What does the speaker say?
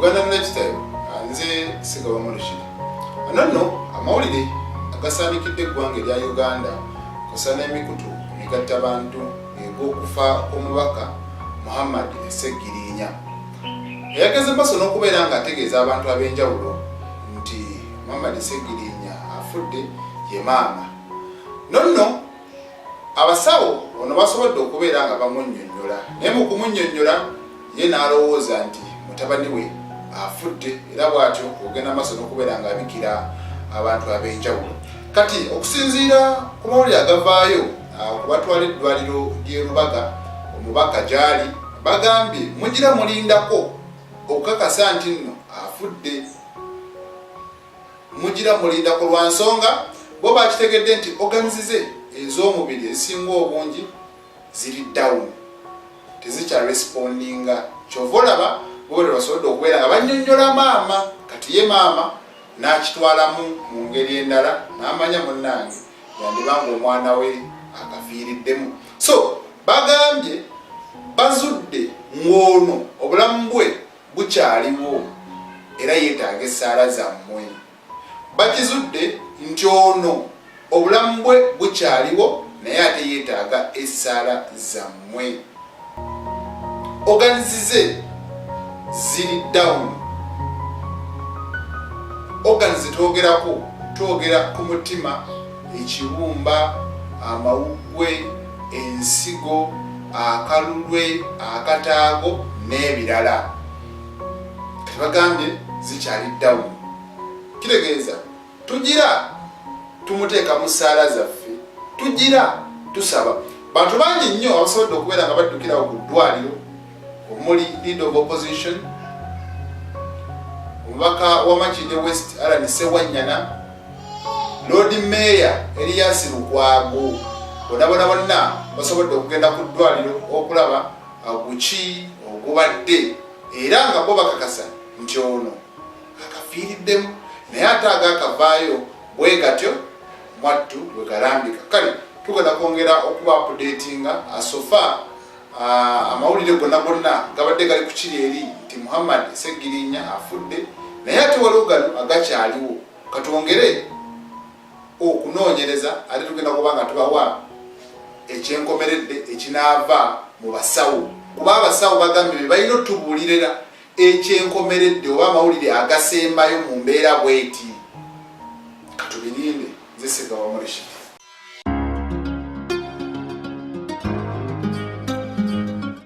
Uganda Lifestyle nze Sigawa Murishid. Anonno amawulire agasanikidde eggwanga erya Uganda kusana emikutu migatta bantu eg'okufa kw'omubaka Muhammad Sseggirinya. Yageze maaso n'okubeera ng'ategeeza abantu ab'enjawulo nti Muhammad Sseggirinya afudde ye maama. Nonno abasawo ono basobodde okubeera nga bamunnyonnyola, naye mu kumunnyonnyola ye n'alowooza nti mutabani we afudde, era bw'atyo ogenda maaso n'okubeera ng'abikira abantu ab'enjawulo. Kati okusinziira ku mawulire agavaayo ku batwala eddwaliro ly'e Rubaga, omubaka gy'ali bagambye mugira mulindako okukakasa nti nno afudde, mugira mulindako lwa nsonga bo bakitegedde nti organize ez'omubiri ezisinga obungi ziri down, tezikya respondinga. Kyova olaba bo basobodde okubeera nga bannyonnyola maama, kati ye maama n'akitwalamu mu ngeri endala n'amanya munnange yandibanga omwana we akafiiriddemu. So bagambye bazudde ng'ono obulamu bwe bukyaliwo era yeetaaga essaala zammwe. Bakizudde nti ono obulamu bwe bukyaliwo naye ate yeetaaga essaala zammwe. Organize ziri down. Organize twogerako, twogera ku mutima, ekibumba, amawuggwe, ensigo, akalulwe, akataago n'ebirala. Kati bagambye zikyali down. Kitegeeza tugira tumuteeka mu ssaala zaffe, tugira tusaba. Bantu bangi nnyo abasobodde okubeera nga baddukirawo ku ddwaliro, omuli leader of opposition, omubaka wa Makindye West Allan Ssewanyana, Lord Mayor Erias Lukwago, bonna basobodde okugenda ku ddwaliro okulaba guki ogubadde, era nga bo bakakasa nti ono akafiiriddemu, naye ate agakavaayo bwe gatyo mwattu bwe galambika. Kale tugenda kwongera okuba updatinga asofa amawulire gonna gabadde gali ku kiri eri nti Muhammad Sseggirinya afudde, naye ate waliwo gano agakyaliwo. Katwongere okunoonyereza ate tugenda kuba nga tubawa ekyenkomeredde ekinaava mu basawo, kuba abasawo bagambye be balina otubuulirira ekyenkomeredde oba amawulire agasembayo mu mbeera bw'eti. Katubirinde. Nze Sigawa Murishid.